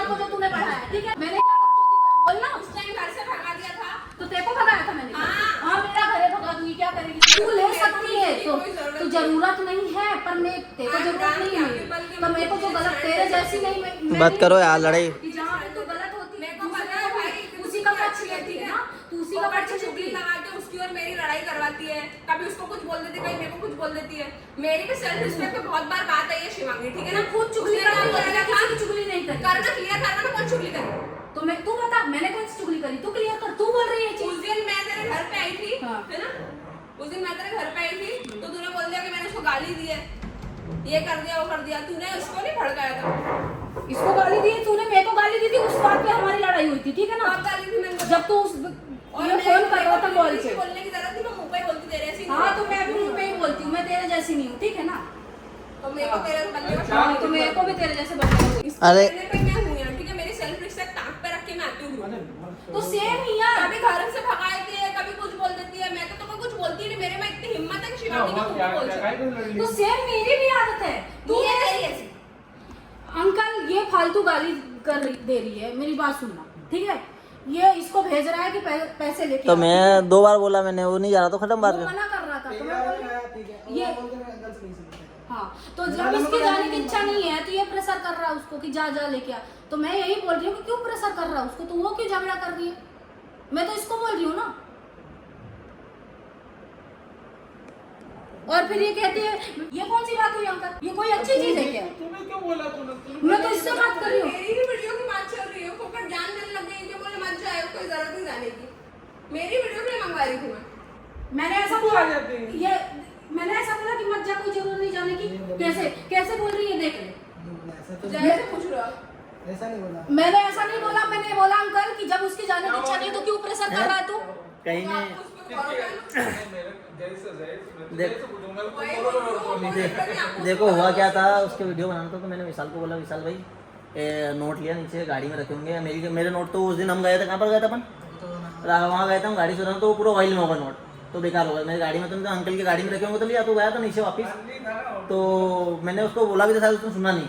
बात को जो तूने पढ़ाया, ठीक है। मैंने क्या बकचोदी करी बोलना, उस टाइम घर से भगा दिया था तो तेरे को भगाया था मैंने। हाँ मेरा घर है, भगा दूंगी, क्या करेगी तू? ले सकती है तो जरूरत नहीं है, पर मैं तेरे को जरूरत नहीं है तो मेरे को जो गलत तेरे जैसी नहीं मत करो यार लड़ाई। जहाँ पे तू गलत होती है उसी का पक्ष लेती है ना, तू उसी का पक्ष चुगली लगा के उसकी और मेरी लड़ाई करवाती है। कभी उसको कुछ बोल देती है, कभी मेरे को कुछ बोल देती है। मेरी भी सेल्फ रिस्पेक्ट पे बहुत बार बात आई है शिवांगी, ठीक है ना। खुद चुगली चुगली नहीं करना, क्लियर करना ना, कौन चुगली करे तो मैं, तू बता मैंने कौन सी चुगली करी, तू क्लियर कर। तू बोल रही है उस दिन मैं तेरे घर पे आई थी, है ना, उस दिन मैं तेरे घर पे आई थी तो तूने बोल दिया कि मैंने उसको गाली दी है, ये कर दिया वो कर दिया। तूने उसको नहीं भड़काया था, इसको गाली दी तूने, मेरे को गाली दी थी। उस बात पे हमारी लड़ाई हुई थी, ठीक है ना। कब गाली थी मैंने? जब तू उस और फोन कर रहा था कॉल से, बोलने की जरूरत थी, मैं मुंह पे बोलती तेरे ऐसी। हाँ तो मैं भी मुंह पे ही बोलती हूँ, मैं तेरे जैसी नहीं हूँ, ठीक है ना। तो मेरे को तेरे बनने का, तो मेरे को भी तेरे जैसे बनने का। अरे पे मैं हूँ यार, ठीक है। मेरी सेल्फ रिस्पेक्ट टांग पे रख के मैं आती हूँ। तो सेम ही यार, कभी घर से भगा देती है, कभी कुछ बोल देती है। मैं तो कुछ बोलती नहीं, मेरे में इतनी हिम्मत है कि शिवानी को बोल सकती। तो सेम मेरी भी आदत है, तू ये तेरी ऐसी। अंकल ये फालतू गाली कर दे रही है, मेरी बात सुनना, ठीक है। ये इसको भेज रहा है कि पैसे लेके। तो मैं 2 बार बोला, मैंने वो नहीं जा रहा तो खत्म बात। मना कर रहा था तो मैं बोल ये हाँ, तो जब इसके जाने की इच्छा नहीं है तो ये प्रेशर कर रहा है उसको कि जा जा लेके आ। तो मैं यही बोल रही हूँ कि क्यों प्रेशर कर रहा है उसको, तो वो क्यों झगड़ा कर रही है। मैं तो इसको बोल रही हूँ ना। और फिर ये कहती है, ये कौन सी बात हुई अंकल, ये कोई अच्छी चीज है क्या? तूने क्यों बोला? मैं तो इससे बात कर रही हूँ। मेरी ही वीडियो की बात चल रही है, फोकट जान देने लग गई कि बोले मत जाए, कोई जरूरत नहीं जाने की। मेरी वीडियो के लिए मंगवा रही थी मैंने ऐसा बोला, ये मैंने ऐसा बोला कि मत जा, कोई जरूरत नहीं जाने की। कैसे कैसे बोल रही है, देख ले। जैसे पूछ रहा ऐसा नहीं बोला मैंने, ऐसा नहीं बोला। मैंने बोला अंकल कि जब उसकी जाने की इच्छा नहीं तो क्यों प्रेशर कर रहा है तू? कहीं नहीं। देखो हुआ क्या था, उसके वीडियो बनाना था तो मैंने विशाल को बोला, विशाल भाई नोट लिया, नीचे गाड़ी में रखे होंगे। मेरे नोट तो उस दिन हम गए थे, कहाँ पर गए थे अपन, वहाँ गए थे हम गाड़ी से, तो पूरा ऑयल में होगा नोट, तो बेकार होगा। मेरी गाड़ी में तो अंकल की गाड़ी में रखे होंगे तो लिया, तो गया था नीचे वापस। तो मैंने उसको बोला भी था, शायद उसने सुना नहीं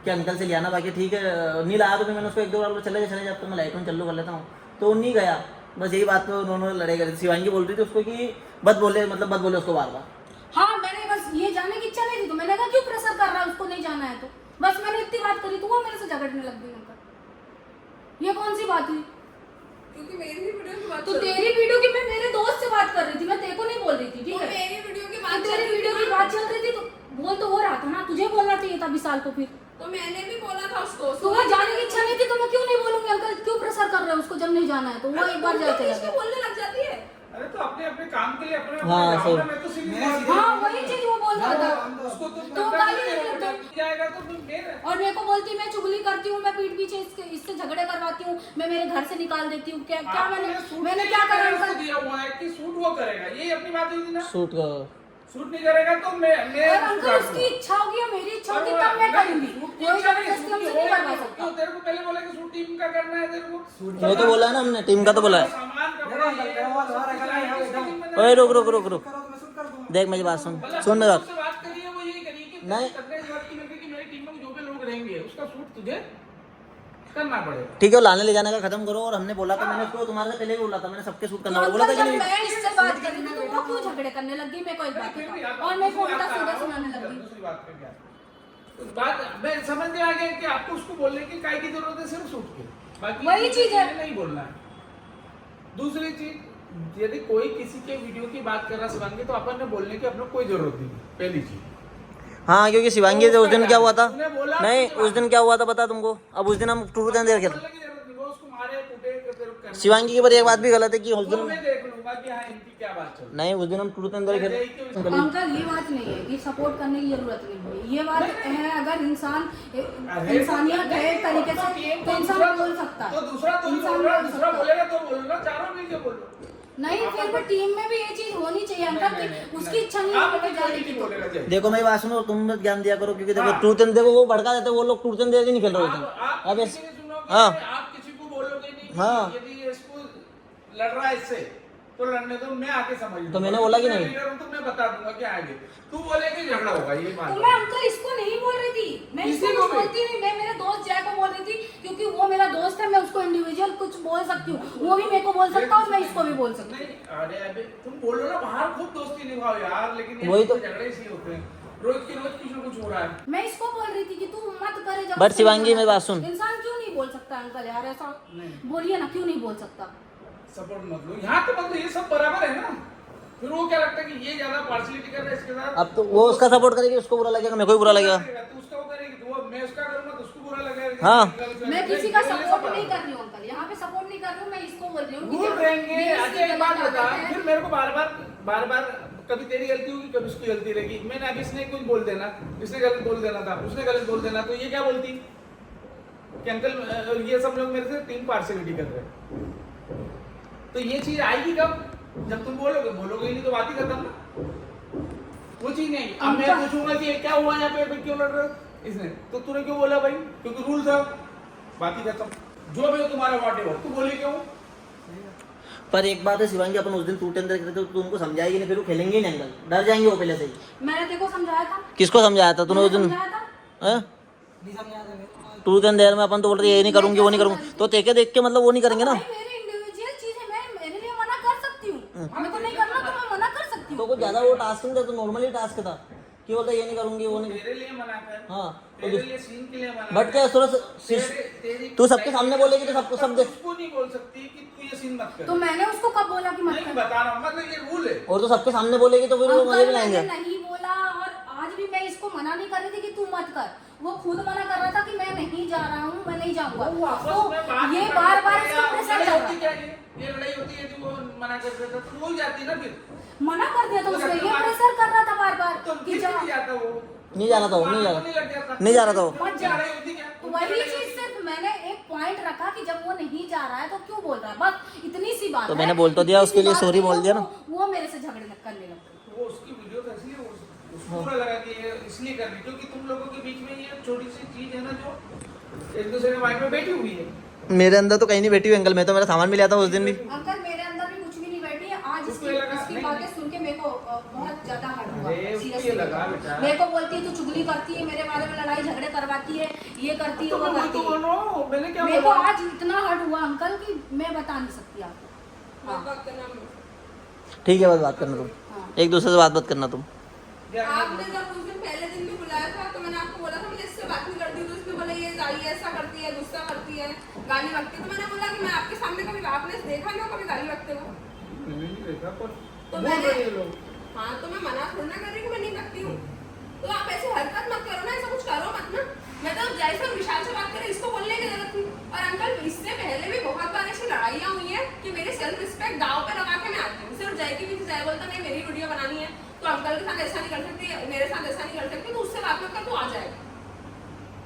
कि अंकल से लिया ना, बाकी ठीक है नहीं लाया। तो फिर मैंने उसको 1-2 बार चले जा तो मैं लाइट में चल कर लेता हूँ, तो नहीं गया। बस यही बात पे उन्होंने लड़ाई करी थी। शिवांगी बोल रही थी उसको कि मत बोले उसको बार बार। हाँ मैंने बस ये जाने की इच्छा नहीं थी तो मैंने कहा क्यों प्रेशर कर रहा है उसको, नहीं जाना है तो बस मैंने इतनी बात करी तो वो मेरे से झगड़ने लग गई। अंकल ये कौन सी बात हुई? क्योंकि मेरी ही वीडियो की बात तो तेरी वीडियो की, मैं मेरे दोस्त से बात कर रही थी, मैं तेरे को नहीं बोल रही थी, ठीक है। मेरी वीडियो की बात, तेरी वीडियो की बात चल रही थी तो बोल तो हो रहा था ना, तुझे बोलना चाहिए था विशाल को। फिर तो मैंने भी बोला था उसको, तो वो जाने की इच्छा नहीं थी तो मैं क्यों नहीं बोलूंगी अंकल क्यों प्रेशर कर रहे हैं उसको, जब नहीं जाना है तो वो एक बार जाके लगे बोलने लग जाती है। अरे तो अपने अपने काम के लिए अपने हाँ, सही। मैं तो सीधी हाँ वही चीज वो बोल रहा था। उसको तो गाली नहीं जाएगा तो तुम फिर और मेरे को बोलती मैं चुगली करती हूँ, मैं पीठ पीछे इससे झगड़े करवाती हूँ, मैं मेरे घर से निकाल देती हूँ। क्या क्या मैंने क्या करा उसको दिया हुआ है कि सूट वो करेगा, ये अपनी बात हुई थी ना। सूट नहीं करेगा तो मैं अंकल उसकी इच्छा होगी या मेरी इच्छा होगी तब मैं करूंगी, कोई जबरदस्ती हमसे नहीं करवा सकता। क्यों तेरे को पहले बोला कि सूट टीम का करना है, तेरे को वो तो बोला है ना हमने, टीम का तो बोला है। सामान कपड़ा ओए रुक देख मेरी बात सुन मेरी बात। बात करिए, वो यही करिए कि नहीं मेरी टीम में जो भी लोग रहेंगे उसका सूट तुझे करना पड़ेगा, ठीक है। वो लाने ले जाने का खत्म करो। और हमने बोला था, मैंने उसको तुम्हारे से पहले भी बोला था, मैंने सबके सूट करना बोला था कि नहीं। मैं इससे बात कर रही थी तो वो क्यों झगड़े करने लग गई, मैं कोई बात नहीं और मैं फोन का सीधा सुनाने लग गई। दूसरी बात पे क्या उस बात मैं समझ में आ गया कि आपको उसको बोलने की काय की जरूरत है, सिर्फ सूट की, बाकी वही चीज है, नहीं बोलना है। दूसरी चीज, यदि कोई किसी के वीडियो की बात कर रहा शिवांगी तो अपन ने बोलने की अपने कोई जरूरत नहीं, पहली चीज। हाँ क्योंकि शिवांगी उस दिन क्या हुआ था, नहीं उस दिन क्या हुआ था पता तुमको। अब उस दिन हम टूर देने देर खेलते, शिवांगी के ऊपर एक बात भी गलत है कि उस दिन नहीं, उस दिन हम टूर देने खेलते। अंकल ये बात नहीं है कि सपोर्ट करने की जरूरत नहीं है, ये बात है अगर इंसान इंसानियत है एक तरीके से तो इंसान बोल सकता है। तो दूसरा बोलेगा तो बोलना, चारों मिलके बोलो। नहीं फिर भी टीम में भी ये चीज होनी चाहिए अंकल कि उसकी इच्छा नहीं है जाने की। देखो मेरी बात सुनो, तुम मत ज्ञान दिया करो क्योंकि देखो टूर देखो वो भड़का देते, वो लोग टूर देर नहीं खेल रहे होते। अब हाँ आप किसी को बोलोगे नहीं, हाँ यदि इसको लड़ रहा है इससे तो लड़ने दो, मैं आके समझ तो मैंने बोला कि नहीं, तो मैं बता दूंगा क्या आगे तू बोलेगी झगड़ा होगा, ये बात। तो मैं अंकल इसको नहीं बोल रही थी, मैं इसको बोलती नहीं, मैं मेरे दोस्त जय को बोल रही थी क्योंकि वो अंकल कुछ बोल सकती हूँ, वो भी मेरे को बोल सकता है और मैं इसको भी बोल सकती हूँ। नहीं अरे अबे तुम बोलो ना बाहर खूब दोस्ती निभाओ यार, लेकिन वही तो। झगड़े इसी होते हैं, रोज के रोज कुछ ना कुछ हो रहा है। मैं इसको बोल रही थी कि तू मत करे जब बट शिवांगी मेरी बात सुन, इंसान क्यों नहीं बोल सकता अंकल यार ऐसा? नहीं। बोलिए ना, क्यों नहीं बोल सकता? सपोर्ट मत लो यहाँ तो, मतलब ये सब बराबर है ना, फिर वो क्या लगता है कि ये ज्यादा पार्शलिटी कर रहा है इसके साथ। अब तो वो उसका सपोर्ट करेगी, उसको बुरा लगेगा, मेरे को भी बुरा लगेगा। तू उसका वो करेगी, तू मैं उसका करूंगा तो उसको बुरा लगेगा। हाँ। मैं किसी का सपोर्ट नहीं कर रही हूँ अंकल, यहाँ पे सपोर्ट नहीं कर रही हूँ, मैं इसको बोल रही हूँ कि भूल जब रहेंगे। मेरी अच्छा एक बात गलत बता, आदत है- फिर मेरे को बार बार कभी तेरी गलती होगी कभी उसकी गलती रहेगी। मैंने अभी इसने कुछ बोल देना, इसने गलत बोल देना था, उसने गलत बोल देना, तो ये क्या बोलती कि अंकल ये सब लोग मेरे से तीन पार्शलिटी कर रहे हैं। तो ये चीज आएगी कब? जब तुम बोलोगे ही नहीं तो बात ही खत्म ना, वो चीज नहीं। अब मैं पूछूंगा कि ये क्या हुआ यहाँ पे, क्यों लड़ रहे हो इसने, तो तूने क्यों बोला भाई? क्योंकि रूल था, बात ही खत्म। जो भी हो तुम्हारा व्हाटएवर, तू बोली क्यों? पर एक बात है शिवांगी, अपन उस दिन टूटे अंदर करते तो उनको समझाएगी नहीं, फिर वो खेलेंगे ही नहीं अंकल, डर जाएंगे वो पहले से ही। मैंने देखो समझाया था। किसको समझाया था तूने उस दिन? समझाया था। टू के अंदर में अपन तो बोल रहे ये नहीं करूंगी वो नहीं करूंगी, तो देख के मतलब वो नहीं करेंगे ना। भाई मेरी इंडिविजुअल चीज है, मैं मेरे लिए मना कर सकती हूँ, मेरे को नहीं करना तो मैं मना कर सकती तो हूँ। कुछ ज्यादा वो टास्क नहीं था, तो नॉर्मली टास्क था कि बोलता ये नहीं करूंगी वो नहीं। तेरे लिए मना कर, हाँ तेरे लिए सीन के लिए मना बट क्या थोड़ा तेरी तू सबके सामने बोलेगी तो सबको सब देख। उसको नहीं बोल सकती कि तू ये सीन मत कर। तो मैंने उसको कब बोला कि मत नहीं कर? बता रहा हूँ, मतलब ये रूल है। और तो सबके सामने बोलेगी तो फिर वो मजे भी अंकल लाएंगे। मैंने नहीं बोला, और आज भी मैं इसको मना नहीं कर रही थी कि तू मत कर, वो खुद मना कर रहा था कि मैं नहीं जा रहा हूँ, मैं नहीं जाऊंगा। वो आपस तो में बात ये नहीं बार करते बार थे, इसको आप प्रेशर लड़ाई कर होती रहा क्या है? ये लड़ाई होती है तो वो मना कर देता तो हो जाती ना फिर। मना कर दिया, तो वो उसने लगता ये बात- प्रेशर कर रहा था बार बार तो कि किस जा। लिए जाता वो? नहीं जा रहा था वो, नहीं जा तो रहा लग जाता। नहीं जा रहा था वो। मत जा। लड़ाई होती क्या? वही लड़ाई चीज होती है। सिर्फ मैंने एक पॉइंट रखा कि जब वो नहीं जा रहा है तो क्यों बोल रहा है, बस इतनी सी बात तो है। मैंने बोल तो दिया, इतनी उसके लिए सी बात sorry है, बोल दिया ना। वो मेरे से झगड़े करने लगा। वो उसकी वीडियो तो इसलिए उसको बुरा लगा कि ये इसलिए कर रही, क्योंकि तुम लोगों के बीच में ये छोटी सी चीज है ना जो एक दूसरे के माइंड में बैठी हुई है। मेरे अंदर तो कहीं नहीं बैठी हुई अंकल, मैं तो मेरा सामान भी लिया था उस दिन भी। अंकल मेरे अंदर भी कुछ भी नहीं बैठी है। आज उसको ये लगा- इसकी नहीं, बातें सुन के मेरे को बहुत ज्यादा हर्ट हुआ। अरे, उसको Seriously ये लगा बता। बेटा। मेरे को बोलती है तू चुगली करती है, मेरे बारे में लड़ाई झगड़े करवाती है, ये करती है तो वो मैं वही करती तो है। बोल रहा हूँ, मैंने क्या मेरे को बोला? आज इतना हर्ट हुआ अंकल कि मैं बता नहीं सकती आपको। हाँ। बात करना मुझे। ठीक है बस बात करना तुम, हाँ। एक दूसरे से बात मत करना तुम। आपने जब उस दिन पहले दिन में बुलाया था तो मैंने आपको बोला था मुझे इससे बात नहीं करती, तो इसने बोला ये गाली ऐसा करती है, गुस्सा करती है, गाली बकती है। तो मैंने बोला कि मैं आपके सामने कभी आपने देखा नहीं हो कभी गाली बकते हो? मैंने नहीं देखा, पर तो बोल मैंने- रहे हैं लोग। हाँ तो मैं मना थोड़ा ना कर रही कि मैं नहीं करती हूँ। तो आप ऐसे हरकत मत करो ना, ऐसा कुछ करो मत ना। मैं तो जैसे विशाल से बात करें इसको बोलने की जरूरत थी। और अंकल इससे पहले भी बहुत बार ऐसी लड़ाइयाँ हुई है कि मेरी सेल्फ रिस्पेक्ट दाव पे लगा के मैं आती हूँ। सिर्फ जय की भी जय बोलता नहीं मेरी वीडियो बनानी है तो अंकल के साथ ऐसा नहीं कर सकती, मेरे साथ ऐसा नहीं कर सकती, तो उससे बात मत कर, तू आ जाएगा।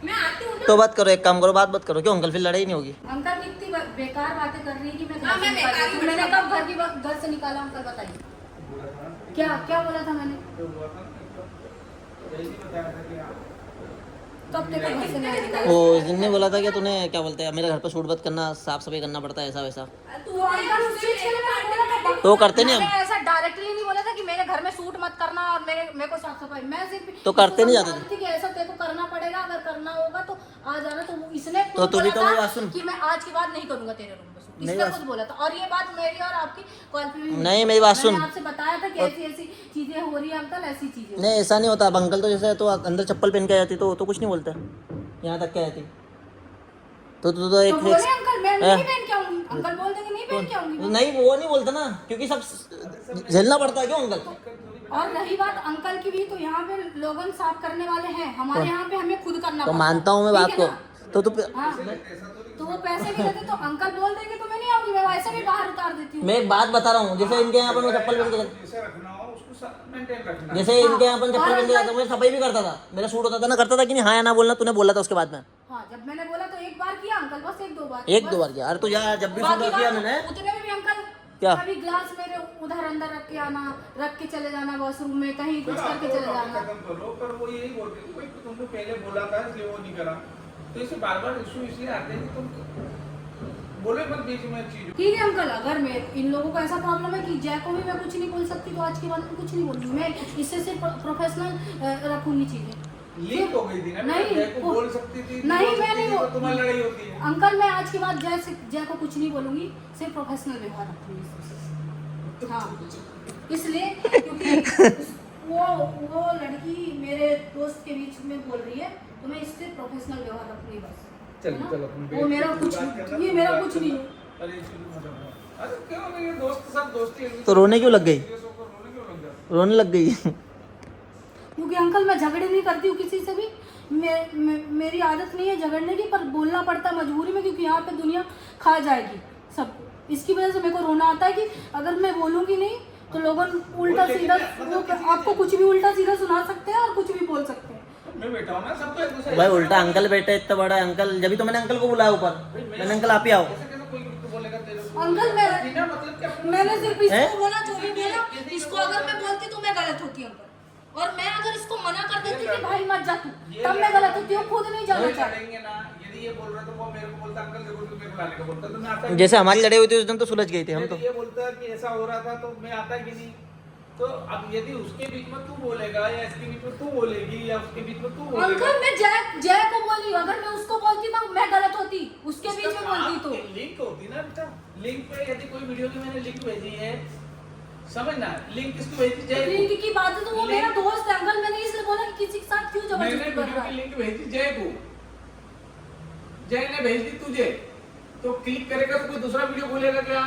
मैं आती हूँ ना। तो बात करो, एक काम करो, बात मत करो, क्यों अंकल फिर लड़ाई नहीं होगी। अंकल कितनी बेकार बातें कर रही है कि मैं हाँ, घर से मैं निकाल बेकार ही रही हूँ। मैंने बता- कब घर से निकाला अंकल बताइए? बोला था ना, क्या क्या बोला था मैंने? जो हुआ था ना, यही नहीं बताया था कि आप कब तेरे को घर से नहीं निकाला? वो इस दिन ने बोला था कि तूने क्या बोलते हैं मेरे घर पर शूट मत करना, साफ सफाई करना पड़ता है, ऐसा वैसा। तो अंकल उस चीज के लिए मैंने बोला था। तो करते नहीं हम। मैंने ऐसा डायरेक्टली नहीं बोला था कि मेरे घर में शूट मत करना और मेरे को साफ सफाई। मैं सिर्फ तो करते नहीं जाते समझा रही थी कि ऐसा तेरे को करना पड़ेगा, अगर करना होगा तो आ जाना। तो इसने तो तू भी बोला तो था मेरी बात सुन। कि मैं आज के बाद नहीं करूंगा तेरे रूम में शूट, मेरी इसने बात- कुछ बोला था। और ये बात मेरी और आपकी कॉल पे भी हुई। नहीं, मेरी बात सुन। मैंने आपसे बताया था कि ऐसी ऐसी चीजें हो रही है अंकल, ऐसी चीजें। नहीं ऐसा नहीं होता। अब अंकल तो जैसे तो अंदर चप्पल पहन के आ जाती तो कुछ नहीं बोलता, यहाँ तक क्या आती तो तू तो एक तो बोले अंकल मैं हाँ। नहीं पहन के आऊंगी, अंकल बोल देंगे नहीं पहन के आऊंगी। नहीं वो नहीं बोलता ना, क्योंकि सब झेलना पड़ता है क्यों अंकल। और रही बात अंकल की भी, तो यहाँ पे लोगन साफ करने वाले हैं, हमारे यहाँ पे हमें खुद करना तो पड़ता है। मानता हूँ मैं ठीक बात है को, ना? तो तू हाँ, तो वो पैसे भी देते तो अंकल बोल देंगे तो मैं नहीं आऊंगी, मैं वैसे भी बाहर उतार देती हूँ। मैं एक बात बता रहा हूँ, जैसे इनके यहाँ पर मैं चप्पल पहन के जैसे रखना हो उसको मेंटेन रखना। जैसे इनके यहाँ पर चप्पल और पहन के जाता हूँ, मैं सफाई भी करता था, मेरा शूट होता था ना, करता था कि नहीं हाँ या ना बोलना, तूने बोला था उसके बाद में हाँ, जब मैंने बोला तो एक बार किया अंकल, बस एक दो बार। एक दो बार किया। अरे तो यार जब भी शूट बाकी किया बार मैंने उतने में भी अंकल क्या? कभी ग्लास मेरे उधर अंदर रख के आना, रख के चले जाना वॉशरूम में, कहीं कुछ करके चले जाना। खत्म करो, पर वो यही बोलते थे भाई तुमने पहले बोला था इसलिए वो नहीं करा। तो इसे बार बार इशू इसलिए आते हैं कि तुम बोले मत बीच में चीज। ठीक है अंकल, अगर मैं इन लोगों को ऐसा प्रॉब्लम है कि जय को भी मैं कुछ नहीं बोल सकती, तो आज के बाद में कुछ नहीं बोलूंगी मैं, इससे सिर्फ प्रोफेशनल रखूंगी चीजें। लीक हो गई थी ना, नहीं, जय को बोल सकती थी, नहीं, बोल मैं सकती नहीं थी, तो बोल- तुम्हारी लड़ाई होती है। अंकल मैं आज के बाद जय को कुछ नहीं बोलूंगी, सिर्फ प्रोफेशनल व्यवहार रखूंगी। हाँ, इसलिए क्योंकि वो लड़की मेरे दोस्त के बीच में बोल रही है, तो मैं इससे प्रोफेशनल व्यवहार रखूंगी बस। चल है ना? चल अपन वो मेरा कुछ ये मेरा कुछ नहीं है। अरे अरे क्यों नहीं, ये दोस्त सब दोस्ती है। तो रोने क्यों लग गई? रोने क्यों लग गया? रोने लग गई। क्योंकि अंकल मैं झगड़े नहीं करती हूँ किसी से भी, मेरी आदत नहीं है झगड़ने की, पर बोलना पड़ता है मजबूरी में, क्योंकि यहाँ पे दुनिया खा जाएगी सबको। इसकी वजह से मेरे को रोना आता है कि अगर मैं बोलूँगी नहीं तो लोग उल्टा सीधा आपको कुछ भी उल्टा सीधा सुना सकते हैं और कुछ भी बोल सकते हैं। मैं बैठा हूँ ना, सब तो एक दूसरे भाई उल्टा अंकल बैठे, इतना बड़ा अंकल, जब भी तो मैंने अंकल को बुलाया ऊपर, मैंने अंकल आप ही आओ। कैसे कैसे कोई कुछ बोलेगा तेरे को? अंकल मैं बिना मतलब क्या? मैंने सिर्फ हैं? इसको बोला, जो भी बोला इसको अगर मैं बोलती तो मैं गलत होती अंकल, और मैं अगर इसको मना कर देती कि भाई मत जा तू, तब मैं गलत होती हूँ, खुद नहीं जाना वही चाहती। लड़ेंगे ना, यदि ये बोल रहा तो वो मेरे को बोलता अंकल देखो तू मेरे को लाने का बोलता, तो मैं आता ही जैसे हमारी लड़ाई हुई थी उस दिन तो सुलझ गई थी हम तो। यदि ये बोलता कि ऐसा हो रहा था तो मैं आता ही नहीं। तो अब यदि उसके बीच में तू बोलेगा या इसके बीच में तू बोलेगी या उसके बीच में तू बोलेगा, अंकल मैं जय को बोली, अगर मैं उसको बोलती तो मैं गलत होती, उसके बीच में बोलती तो। लिंक होती ना बेटा, लिंक पे यदि कोई वीडियो की मैंने लिंक भेजी है, समझना लिंक किसको भेजी? जय को। लिंक की बात है तो वो मेरा दोस्त है अंकल, मैंने इसलिए बोला कि किसी के साथ क्यों मैंने जबरदस्ती कर वीडियो रहा की है। लिंक भेजी जय को, जय ने भेज दी तुझे, तो क्लिक करेगा तो कोई दूसरा वीडियो बोलेगा क्या?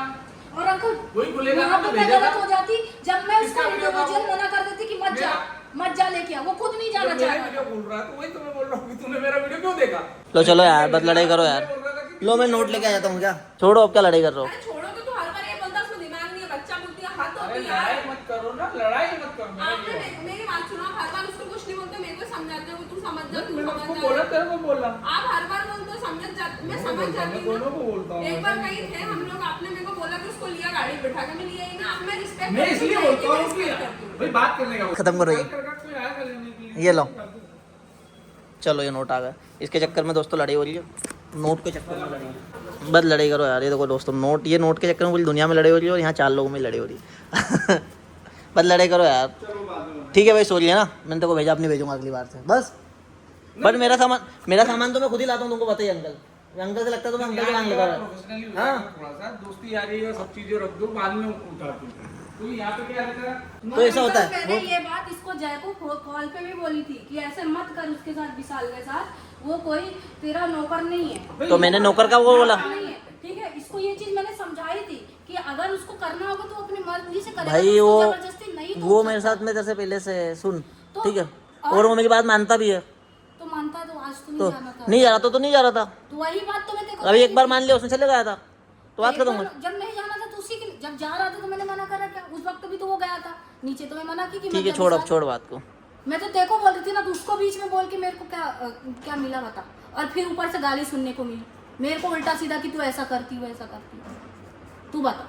और अंकल वही बोलेगा ना, वहाँ तो पे मैं भेजा गलत था। हो जाती जब मैं उसको किसका वीडियो था इंडिविजुअल वो? मना कर देती कि मत जा मत जा लेके आ, वो खुद नहीं जाना जब चाह मेरा रहा। वीडियो बोल रहा है तो वही तो मैं बोल रहा हूँ कि तूने मेरा वीडियो क्यों देखा? लो चलो यार, बस लड़ाई करो यार। मैं बोल रहा था कि- लो मैं नोट लेके आ जाता हूँ क्या? छोड़ो, अब क्या लड़ाई कर रहे हो? अरे छोड़ो कि तू हर बार ये बोलता, उसमें दिमाग नहीं है, बच्चा बुद्धि है, हाथ अरे होती है यार। लड़ाई मत करो ना, लड़ाई मत करो। मेरा आपने ये है। मेरी बात सुनो, हर बार उसको कुछ नहीं बोलते, मेरे को समझाते हो, तू समझ जा, तू मैंने समझ उसको जा। बोला, तेरे को बोला। आप हर बार बोलते हो, समझ जाती, मैं समझ जाती हूँ दोनों को बोलता ना। हूँ। एक बार कहीं थे हम लोग, आपने मेरे को बोला कि उसको लिया गाड़ी बिठा के, मैं लिया ही ना। अब मैं रिस्पेक्ट मैं इसलिए बोलता हूँ कि भाई बात करने का खत्म करो ये। कोई आएगा लेने के लिए। ये लो। चलो ये नोट आ गया, इसके चक्कर में दोस्तों लड़ाई हो रही है, नोट के चक्कर में लड़ाई है। बस लड़ाई करो यार, ये देखो दोस्तों नोट, ये नोट के चक्कर में पूरी दुनिया में लड़ाई हो रही है और यहाँ 4 लोगों में लड़ाई हो रही है। बस लड़ाई करो यार। चलो बाद में। ठीक है भाई, सॉरी है ना, मैंने तेरे को भेजा, अपनी भेजूंगा अगली बार से बस। बट मेरा सामान तो मैं खुद ही लाता हूँ, तुमको पता ही है अंकल। अंकल से लगता है तो मैं अंकल के नाम लगा रहा हूँ। प्रोफेशनली हाँ। थोड़ा सा दोस्ती यारी और सब चीजें रख दो, बाद में उठाती हूँ। तो यहाँ पे क्या रहता है? तो ऐसा होता है मैंने वो- ये बात इसको जय को कॉल पे भी बोली थी कि ऐसे मत कर उसके साथ, विशाल के साथ, वो कोई तेरा नौकर नहीं है। तो मैंने नौकर का वो बोला। नहीं है, ठीक है, इसको ये चीज मैंने समझाई थी कि अगर उसको करना होगा तो अपनी मर्जी से करेगा, भाई तो वो उसको जबरदस्ती नहीं तो वो हो मेरे सकता। साथ में तेरे से पहले से सुन, तो- ठीक है, और वो मेरी बात मानता भी है, तो मानता तो आज तो नहीं तो जाना था। नहीं जा रहा तो नहीं जा रहा था। तो वही बात तो मैं तेरे को अभी कही एक बार थी। मान लिया, उसने चले गया था तो बात एक खत्म बार हो। जब नहीं जाना था तो उसी के, जब जा रहा था तो मैंने मना करा क्या? उस वक्त भी तो वो गया था नीचे, तो मैं मना की कि ठीक मत है, जा छोड़ अब विशाल। छोड़ बात को। मैं तो देखो बोल रही थी ना, तो उसको बीच में बोल के मेरे को क्या मिला बता, और फिर ऊपर से गाली सुनने को मिली मेरे को उल्टा सीधा कि तू ऐसा करती वैसा करती। तू बता,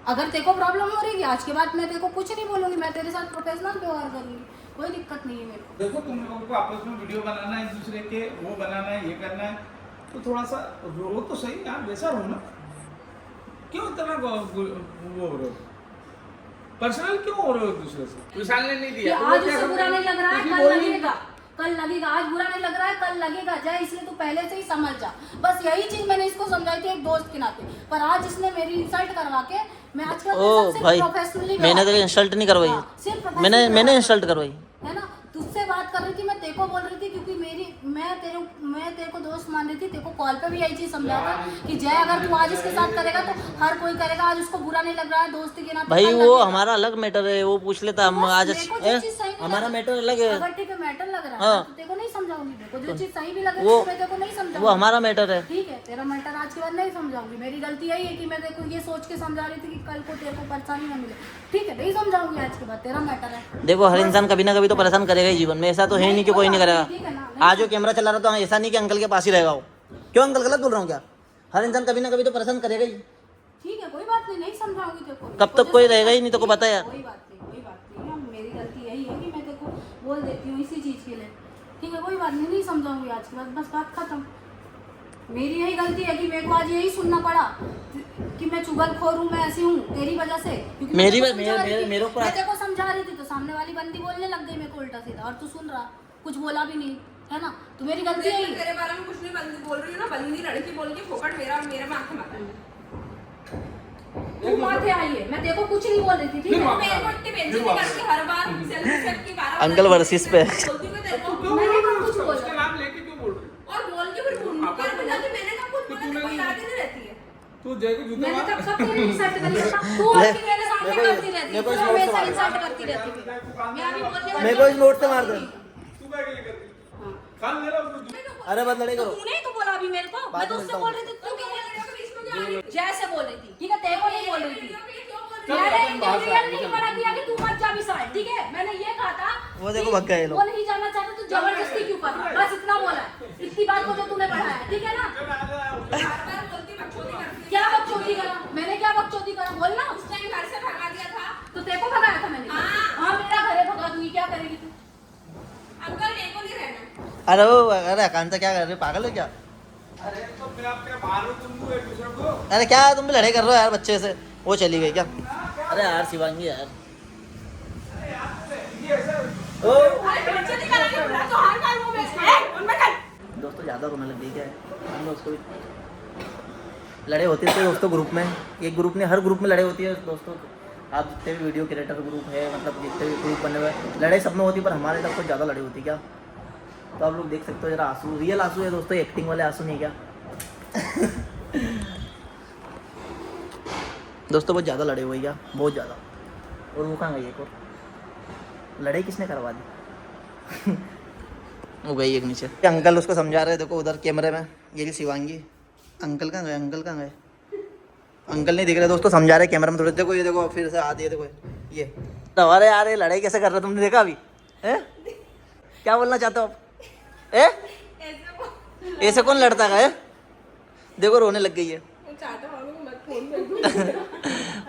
अगर तेरे को प्रॉब्लम हो रही है आज के बाद मैं तेरे को कुछ नहीं बोलूंगी, मैं तेरे साथ प्रोफेशनल व्यवहार करूंगी, कोई दिक्कत नहीं है मेरे को। देखो तुम लोगों को आपस में वीडियो बनाना है, एक दूसरे के वो बनाना है, ये करना है, तो थोड़ा सा रो तो सही यार, वैसा रो ना, क्यों इतना वो हो रहे हो? पर्सनल क्यों हो रहे हो एक दूसरे से? विशाल ने नहीं कि दिया तो आज वो क्या उसे बुरा करेगा? नहीं लग रहा है, क्योंकि कल बोल नहीं- लगेगा, कल लगेगा। आज बुरा नहीं लग रहा है, कल लगेगा जय, इसलिए तू पहले से ही समझ जा। बस यही चीज मैंने इसको समझाई थी एक दोस्त के नाते, पर आज इसने मेरी इंसल्ट करवा के, मैं आज के ओ भाई, मैंने तेरी इंसल्ट नहीं करवाई, मैंने इंसल्ट करवाई। है ना, तुझसे बात कर रही थी, मैं तेरे को बोल रही थी क्योंकि मैं तेरे को दोस्त मान रही थी, तेरे को कॉल पे भी यही चीज समझा था कि जय अगर तू आज इसके साथ करेगा तो हर कोई करेगा, आज उसको बुरा नहीं लग रहा है दोस्ती के नाते। भाई कल वो लगेगा। हमारा अलग मैटर है, वो पूछ लेता हम आज मेरे को जो चीज सही नहीं हमारा लगा- मैटर अलग है, अगर ठीक है मैटर लग रहा है हाँ। तो तेरे को नहीं समझाऊंगी, तेरे को जो चीज सही भी लगे वो- तो मैं तेरे को नहीं वो समझाऊंगी। हमारा मैटर है। ठीक है, तेरा मैटर आज के बाद नहीं समझाऊंगी। मेरी गलती यही है कि मैं तेरे को ये सोच के समझा रही थी कि कल को तेरे को परेशानी ना मिले। ठीक है, नहीं समझाऊंगी आज के बाद, तेरा मैटर है। देखो हर इंसान कभी ना कभी तो परेशान करेगा ही जीवन में, ऐसा तो है नहीं कि कोई नहीं करेगा। ठीक है ना, आज जो कैमरा चला रहा तो ऐसा नहीं कि अंकल के पास ही रहेगा वो, क्यों अंकल गलत बोल रहा हूँ क्या? हर इंसान कभी ना कभी तो परेशान करेगा ही। ठीक है, कोई बात नहीं, नहीं समझाऊंगी तेरे को। कब तक कोई रहेगा ही नहीं, तेरे को पता है यार। कोई बात नहीं है। मेरी गलती यही है कि मैं तेरे को बोल देती हूँ इसी चीज के लिए। ठीक है, कोई बात नहीं, नहीं समझाऊंगी आज के बाद, बस बात खत्म। मेरी यही गलती है कि मेरे को आज यही सुनना पड़ा कि मैं चुगलखोर हूँ, मैं ऐसी हूँ तेरी वजह से। क्योंकि मैं मेरी तेरे को मेरे- समझा रही मेरे- थी- मेरे ऊपर- मैं तेरे को समझा रही थी तो सामने वाली बंदी बोलने लग गई मेरे को उल्टा सीधा, और तू सुन रहा। कुछ बोला भी नहीं, है ना? तो मेरी गलती है ही। तेरे बारे में कुछ नहीं बोल रही हूँ ना, बंदी लड़की बोल के फोकट मेरे माथे माथा। तू माथे आई है, मैं देखो कुछ नहीं बोल रही थी, ठीक है? मेरे को इतनी बेइज्जती करके हर बार सेल्फ रिस्पेक्ट की बात अंकल वर्सेस पे बोलती हूँ मैं तेरे को। क्यों मैंने बोल रही कब हो कुछ उसका? बोला? उसका नाम लेके क्यों बोल रही हो? और बोल के फिर मुनकर पे जाके मैंने कब कुछ बोला, तेरे को याद ही नहीं रहती है। तू जय को जूते मैंने मार। तब सब तेरे इंसल्ट करी था, तू आके मेरे सामने करती रहती है, तू हमेशा इंसल्ट करती रहती है। मैं अभी बोल रही हूँ, मेरे को इस नोट से मार दे। तू क्या के लिए करती है? खान ले रहा उसको। अरे बस लड़ाई तो करो। तूने ही तो बोला अभी मेरे को, मैं तो उससे बोल रही थी, तू क्यों बोल रही थी? जैसे बोल रही थी, ठीक है? तेरे को नहीं बोल रही थी। मैंने इंटरव्यू नहीं मना किया कि तू मत जा विशाल, ठीक है? मैंने ये कहा था वो देखो भग गए लोग। वो नहीं जाना चाहता तो जबरदस्ती क्यों कर रहा? बस इतना बोला है, इतनी बात को जो तूने पढ़ा है, ठीक है ना? बार बोलती बकचोदी करती है। क्या बकचोदी करा मैंने? क्या बकचोदी करा बोल ना? उस टाइम घर से भगा दिया था। तो तेरे को भगाया था मैंने? हाँ, मेरा घर है, भगा दूंगी, क्या करेगी तू? अंकल मेरे को नहीं रहना। अरे वो अरे आकांक्षा क्या कर रहे हो, पागल हो क्या? अरे तो मैं आपके मारो तुमको एक दूसरे को। अरे क्या तुम भी लड़ाई कर रहे हो यार बच्चे से? वो चली गई क्या? अरे यार शिवांगी यार ये ऐसा ओ बकचोदी कराने बुला तो हर बार वो उनमें कर। दोस्तों ज़्यादा रोने लग गई क्या है? हम लोग उसको भी लड़ाई होती है दोस्तों ग्रुप में, एक ग्रुप ने हर ग्रुप में लड़ाई होती है दोस्तों। आप जितने भी वीडियो क्रिएटर ग्रुप है, मतलब जितने भी ग्रुप बने हुए हैं, लड़ाई सब में होती है, पर हमारे तरफ कुछ ज़्यादा लड़ाई होती है क्या? तो आप लोग देख सकते हो, जरा आंसू रियल आंसू है दोस्तों, एक्टिंग वाले आंसू नहीं क्या? दोस्तों बहुत ज़्यादा लड़ाई हुई क्या? बहुत ज़्यादा। और वो कहाँ गई एक और लड़ाई किसने करवा दी? वो गई एक नीचे। अंकल उसको समझा रहे, देखो उधर कैमरे में, ये भी शिवांगी। अंकल कहाँ गए? अंकल कहाँ गए? अंकल नहीं दिख रहे दोस्तों, समझा रहे कैमरा में थोड़े। देखो ये देखो फिर से आती है, देखो ये। तो अरे यार ये लड़ाई कैसे कर रहे हो, तुमने देखा अभी? है क्या बोलना चाहते हो आप? ऐसे कौन लड़ता है? देखो रोने लग गई है। चाहता हूँ मत फोन पे।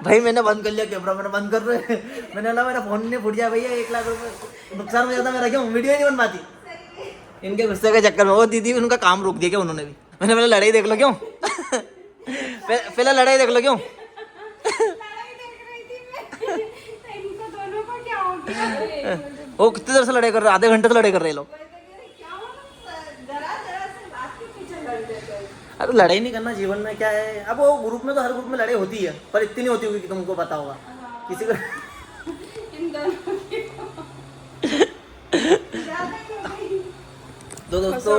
भाई मैंने बंद कर लिया कैमरा, मैंने बंद कर रहे। मैंने बोला मेरा फोन नहीं फूट जाए भैया, 1 लाख रुपए नुकसान हो जाता मेरा, क्यों वीडियो नहीं बन पाती इनके गुस्से के चक्कर में। वो दीदी उनका काम रोक दिया क्या उन्होंने भी? मैंने बोला लड़ाई देख लो क्यों? फिलहाल लड़ाई देख लो क्यों? इनको दोनों को क्या हो गया? वो कितनी देर से लड़ाई कर रहे हैं? आधे घंटे से लड़ाई कर रहे हैं लोग। जरा से बात के पीछे लड़ देते हैं। अरे लड़ाई नहीं करना जीवन में क्या है? अब वो ग्रुप में तो हर ग्रुप में लड़ाई होती है, पर इतनी नहीं होती होगी कि तुमको पता होगा किसी को। इन दोनों की तो दोस्तों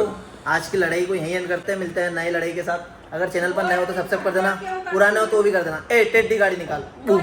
आज की लड़ाई को यहीं एंड करते हैं, मिलते हैं नई लड़ाई के साथ। अगर चैनल पर नए हो तो सब्सक्राइब कर देना, पुराने हो तो भी कर देना। ए टेडी गाड़ी निकाल। बूम।